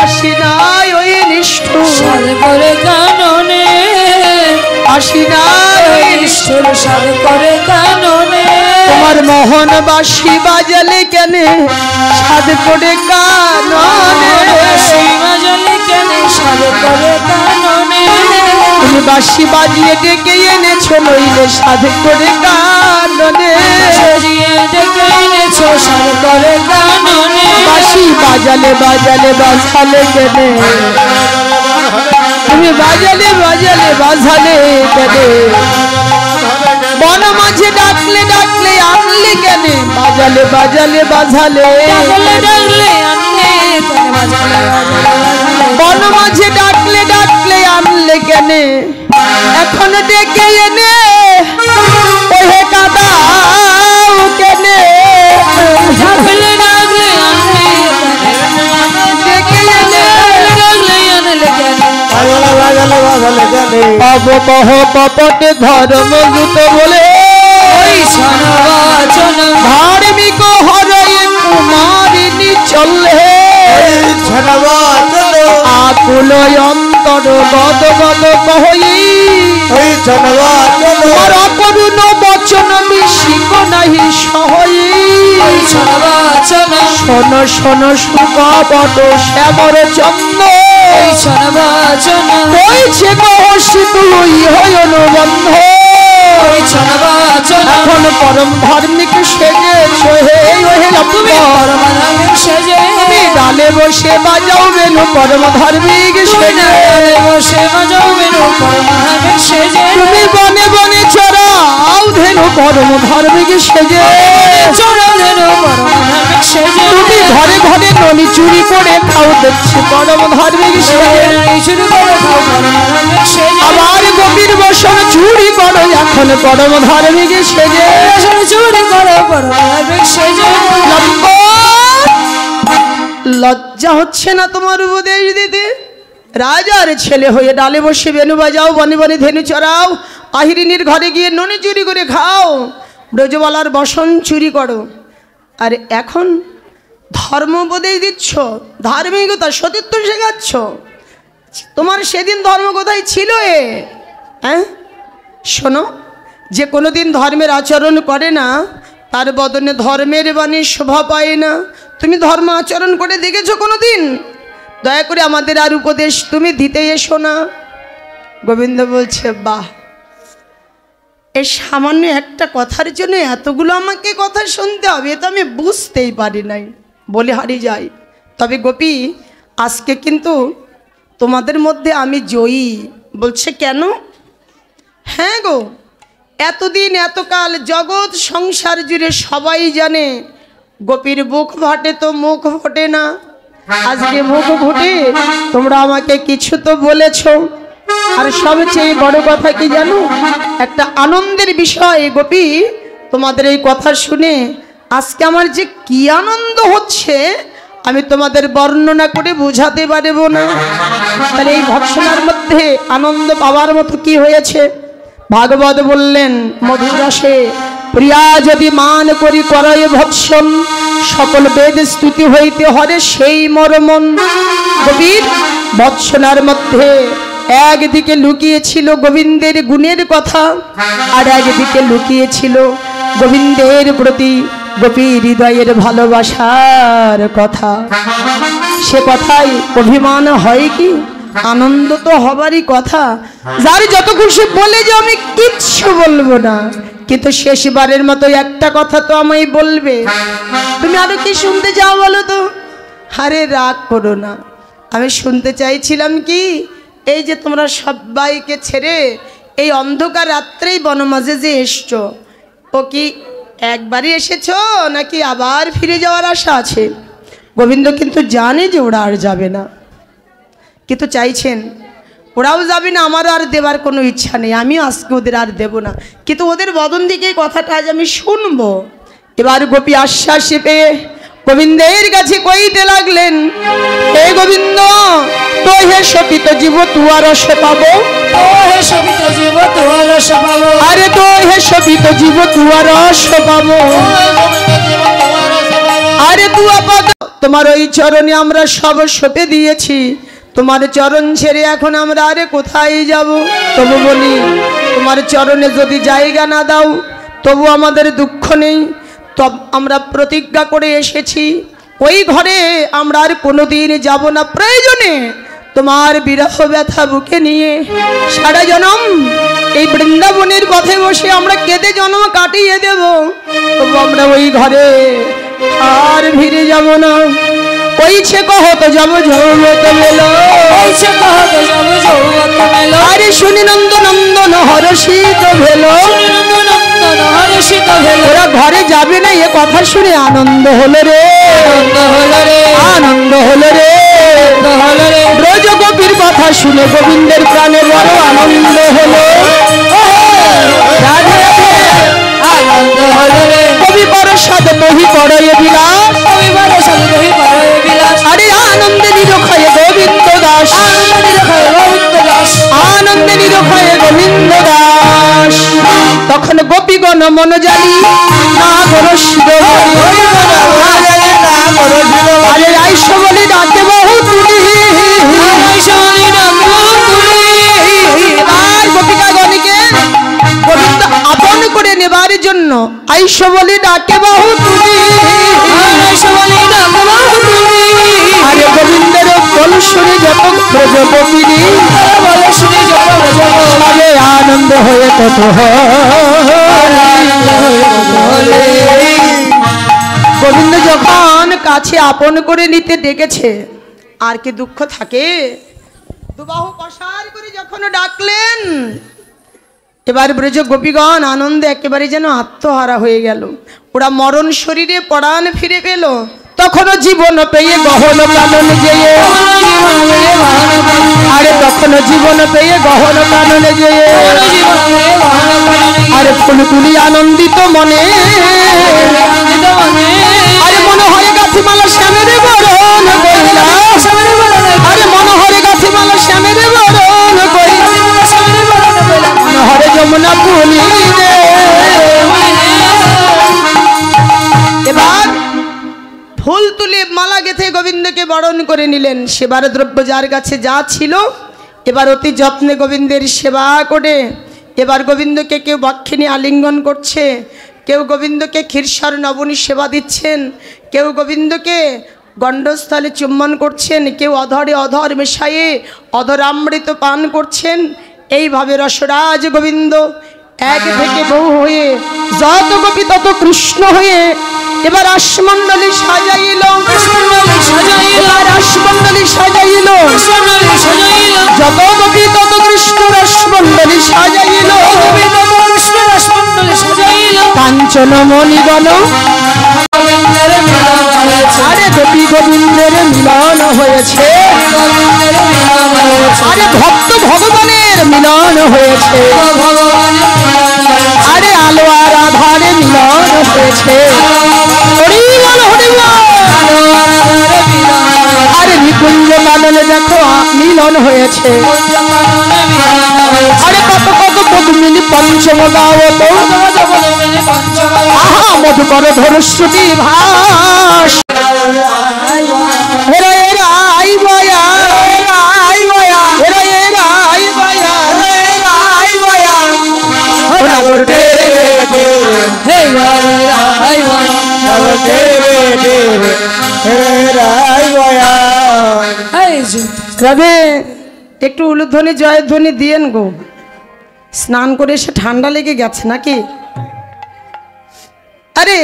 আসি নাই ওই নিষ্ঠুর, সাদ করে কাননে আসি নাই ওই নিষ্ঠুর, সাদ করে কাননে তোমার মোহন বাঁশি বাজালে কেনে সাদ করে কাননে বাজালে কেন সাদ করে কাননে তুমি বাঁশি বাজিয়ে ডেকে এনেছো লইলে সাদ করে কাননে সাজিয়ে ডেকে এনেছো সাদ করে কাননে বাঁশি বাজালে বাজালে বাজালে কেনে তুমি বাজালে বাজালে বাজালে কেনে বন মাঝে ডাকলে ডাকলে আনলে কেনে বাজালে বাজালে বাজালে ডাকলে ডাকলে আনলে কেন বাজালে বাজালে বন মাঝে ডাকলে ডাকলে আনলে কেনে এখন ডেকে এনে ওহে কাদাও কেনে ডাকলে ডাকলে আনলে ডেকে এনে ডাকলে আনলে কেন অবমহ কপটে ধর্ম দূত বলে ওই সনবাচনা ধার্মিক হরয়ে কুমারিনী চলে আকুল অন্তর গদ গদ কহই তোমার অকরুণ বচন মিশিক নাহি সহই ওই সনবাচনা শোন শোন সুকপট শ্যামর চন্দ্র ওই সনবাচনা কইছে কহসি তুই হয় অনুবন্ধ ওই সনবাচনা এখন পরম ধার্মিক সেজেছ হে ওহে তুমি পরমানন্দ সেজে তুমি ডালে বসে বাজাও বেনু পরম ধার্মিক সেজে বসে বাজাও বেনু পরমানন্দ সেজে তুমি বনে বনে চড়াও ধেনু পরম ধার্মিক সেজে চড়াও ধেনু পরমানন্দ সেজে তুমি ঘরে ঘরে নলি চুরি করে খাও দেখছি পরম ধার্মিক সেজে শুরু করে খাও পরমানন্দ সেজে আবার গোপীর বসন চুরি করো এখন পরম ধার্মিক সেজে চুরি করো পরমানন্দ সেজে লজ্জা হচ্ছে না তোমার উপদেশ দিতে? রাজার ছেলে হয়ে ডালে বসে বেনু বাজাও, বনে বনে ধেনু চড়াও, আহিরিনীর ঘরে গিয়ে ননি চুরি করে খাও, ব্রজবালার বসন চুরি করো, আর এখন ধর্ম উপদেশ দিচ্ছ, ধার্মিকতা সতীত্ব শেখাচ্ছ। তোমার সেদিন ধর্ম কোথায় ছিল? হ্যাঁ শোনো, যে কোনো দিন ধর্মের আচরণ করে না তার বদনে ধর্মের বাণী শোভা পায় না। তুমি ধর্ম আচরণ করে দেখেছো কোনো দিন? দয়া করে আমাদের আর উপদেশ তুমি দিতে এসো না। গোবিন্দ বলছে, বাহ, এই সামান্য একটা কথার জন্য এতগুলো আমাকে কথা শুনতে হবে, তো আমি বুঝতেই পারি নাই, বলে হারিয়ে যাই। তবে গোপী, আজকে কিন্তু তোমাদের মধ্যে আমি জয়ী। বলছে কেন? হ্যাঁ গো, এতদিন এতকাল জগৎ সংসার জুড়ে সবাই জানে গোপীর বুক ফাটে তো মুখ ফোটে না। আজকে মুখ ফুটে তোমরা আমাকে কিছু তো বলেছ, আর সবচেয়ে বড় কথা কি জানো? একটা আনন্দের বিষয় গোপী, তোমাদের এই কথা শুনে আজকে আমার যে কি আনন্দ হচ্ছে আমি তোমাদের বর্ণনা করে বোঝাতে পারবো না। তাহলে এই ভৎসনার মধ্যে আনন্দ পাওয়ার মতো কি হয়েছে? ভাগবত বললেন, মধুরসে প্রিয়া যদি মান করি করয় ভৎসন, সকল বেদ স্তুতি হইতে হরে সেই মরমন। কবির ভৎসনার মধ্যে একদিকে লুকিয়েছিল গোবিন্দের গুণের কথা, আর একদিকে লুকিয়েছিল গোবিন্দের প্রতি গোপীর হৃদয়ের ভালোবাসার কথা। সে কথাই অভিমান হয় কি? আনন্দ তো হবারই কথা। যার যত খুশি বলে যে আমি কিচ্ছু বলবো না, কিন্তু শেষবারের মতো একটা কথা তো আমায় বলবে। তুমি আরো কি শুনতে চাও বলো তো? আরে রাগ করো না, আমি শুনতে চাইছিলাম কি এই যে তোমরা সবাইকে ছেড়ে এই অন্ধকার রাত্রেই বনমাঝে যে এসছো, ও কি একবারই এসেছো নাকি আবার ফিরে যাওয়ার আশা আছে? গোবিন্দ কিন্তু জানে যে ওরা আর যাবে না, কিন্তু চাইছেন ওরাও যাবে না, আমারও আর দেবার কোনো ইচ্ছা নেই, আমিও আজকে ওদের আর দেব না। কিন্তু ওদের বদন দিকে এই কথাটা আজ আমি শুনবো। এবার গোপী আশ্বাস পেয়ে গোবিন্দের কাছে কইতে লাগলেন, হে গোবিন্দ, তো হে শপিত জীব তুয়ার রস পাবো, ও হে শোভিত জীব তোমার রস পাবো, আরে তো হে শপিত জীব তুয়ার রস পাবো, আরে তুয়া পাদ তোমার ওই চরণে আমরা সব সঁপে দিয়েছি, তোমার চরণ ছেড়ে এখন আমরা আরে কোথায় যাব? তবু বলি তোমার চরণে যদি জায়গা না দাও তবু আমাদের দুঃখ নেই, তব আমরা প্রতিজ্ঞা করে এসেছি ওই ঘরে আমরা আর কোনোদিন যাব না, প্রয়োজনে তোমার বিরহ ব্যথা বুকে নিয়ে সারা জনম এই বৃন্দাবনের পথে বসে আমরা কেঁদে জন্ম কাটিয়ে দেব, তবু আমরা ওই ঘরে আর ফিরে যাব না। ওইছে কহত যাব ঝৌমত মেলো, ওইছে কহত যাব ঝৌমত মেলো, আরে শুনি নন্দ নন্দন হরষিত ভেলো, নন্দন হর্ষিত ভেলো, ওরা ঘরে যাবে না এ কথা শুনে আনন্দ হলো রে, আনন্দ হলো রে, আনন্দ হলো রে, আনন্দ হলো রে, ব্রজ গোপীর কথা শুনে গোবিন্দের প্রাণে বড় আনন্দ হলো। রাধে রাধে, আনন্দ হলো রে, কবি পরশাদ তহি পড়ে বিলাস, রবিবার সন্দেহি পরে বিলাস, আরে আনন্দে নিরক্ষয়ে গোবিন্দ দাস, আনন্দ নিরখয় গোবিন্দ দাস, আনন্দে নিরক্ষয়ে গোবিন্দ দাস। তখন গোপীগণ মন জানি না গরশিদ আরে আইস বলি ডাকে বহু তুলি, আর গোপিকাগণকে গোবিন্দ আপন করে নেবার জন্য আইস বলি ডাকে বহু তুলি, আরে গোবিন্দের বল শুনে যত ব্রজ গোপিনী সবে আনন্দ হয়ে কত গোবিন্দ যখন কাছে আপন করে নিতে ডেকেছে আর কি দুঃখ থাকে? দুবাহু প্রসার করে যখন ডাকলেন এবার ব্রজ গোপীগণ আনন্দে একেবারে যেন আত্মহারা হয়ে গেল, ওরা মরণ শরীরে পরাণ ফিরে পেল। তখনও জীবন পেয়ে গহন কানন যেয়ে, আরে তখনও জীবন পেয়ে গহন কানন যেয়ে, আরে ফুল তুলি আনন্দিত মনে, আরে মনোহরে গাছিমালা শ্যামের বরণ কইলা, আরে মনোহরে গাছিমালা শ্যামের বরণ কইলা, মনোহরে যমুনা পুলি রে। এবার ফুল তুলে মালা গেথে গোবিন্দকে বরণ করে নিলেন। সেবার দ্রব্য যার কাছে যা ছিল এবার অতি যত্নে গোবিন্দের সেবা করে এবার গোবিন্দকে কেউ বক্ষে নিয়ে আলিঙ্গন করছে, কেউ গোবিন্দকে ক্ষীরসার নবনী সেবা দিচ্ছেন, কেউ গোবিন্দকে গণ্ডস্থলে চুম্বন করছেন, কেউ অধরে অধর মেশাইয়ে অধরামৃত পান করছেন। এইভাবে রসরাজ গোবিন্দ এক থেকে বহু হয়ে যত গোপী তত কৃষ্ণ হয়ে এবার রাসমণ্ডলী সাজাইল, এবার রাসমণ্ডলী সাজাইল, যত গোপী তত কৃষ্ণ রাসমণ্ডলী সাজাইল, কাঞ্চন মণিগণ আরে গোপী গোবিন্দের মিলন হয়েছে, আরে ভক্ত ভগবানের মিলন হয়েছে, আরে আলো আর আধারে মিলন হয়েছে, হরি বল হরি বল, আরে নিকুঞ্জ কাননে দেখো মিলন হয়েছে, আরে কত কত পদ্মিনী পঞ্চম গাওত, আহা মধুকর ধনুশ্রুতি ভাস, হেরা হেরা আই বয়া, আই বয়া, হেরা হেরা আই বয়া, হেরা আই বয়া, ওরা করতে হে আই বয়া, রাধে একটু উলুধ্বনি জয়ধ্বনি দিয়েন গো, স্নান করে এসে ঠান্ডা লেগে গেছে নাকি? আরে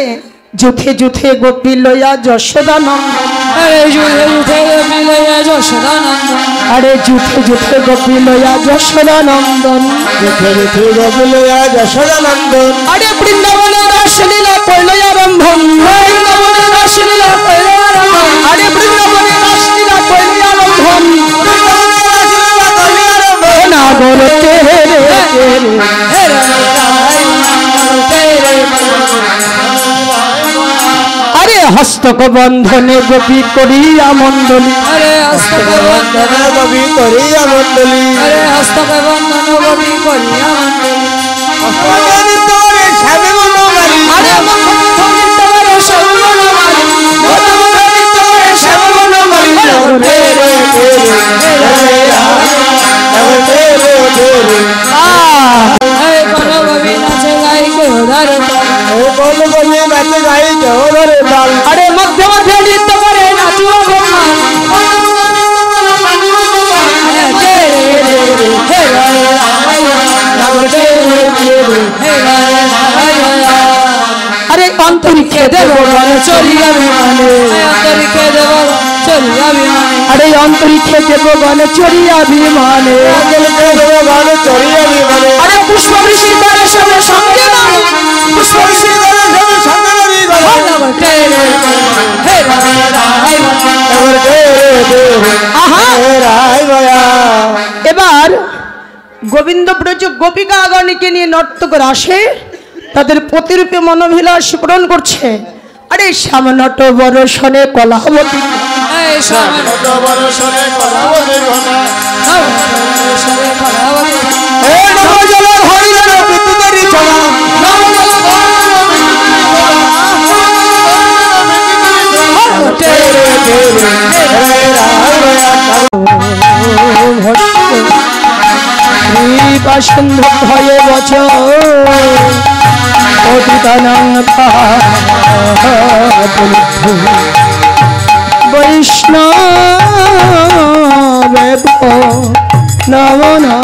যুথে যুথে গোপী লয়া যশোদা নন্দন, আরে যুদ্ধে যুদ্ধে গোপী লইয়া যশোদানন্দন আরে যুদ্ধে যুদ্ধে গোপী লয়া যশোদানন্দন যুদ্ধে যুদ্ধে গোপী লয়া যশোদানন্দন আরে বৃন্দাবনে রাসলীলা কইল আরম্ভন বৃন্দাবনে রাসলীলা কইল আরম্ভন আরে বৃন্দাবনে রাসলীলা কইল আরম্ভন নাগর তেরে আরে হস্তক বন্ধনে গোপী করিয়া মণ্ডলী আরে হস্তক বন্ধনে গোপী করিয়া মণ্ডলী আরে হস্তক বন্ধন গোপী করিয়া মণ্ডলী আরে আরে মধ্যে মধ্যে নৃত্য করে নাচুয়া আরে অন্তরিক্ষে দেব চলিয়া বিমানে অন্তরিক্ষে দেব চলিয়া বিমানে আরে অন্তরিক্ষে দেব গণে চড়িয়া বিমানে আরে পুষ্প বৃষ্টি করে সবে সঙ্গে না পুষ্প বৃষ্টি করে সবে সঙ্গে এবার গোবিন্দ ব্রজ গোপিকাগণকে নিয়ে নর্তক রাসে তাদের প্রতিরূপে মনোভিলাস পূরণ করছে। আরে শ্যামনট বরসনে কলাবতী বাসন্ধ ভয়ে বছর বৈষ্ণব নমনা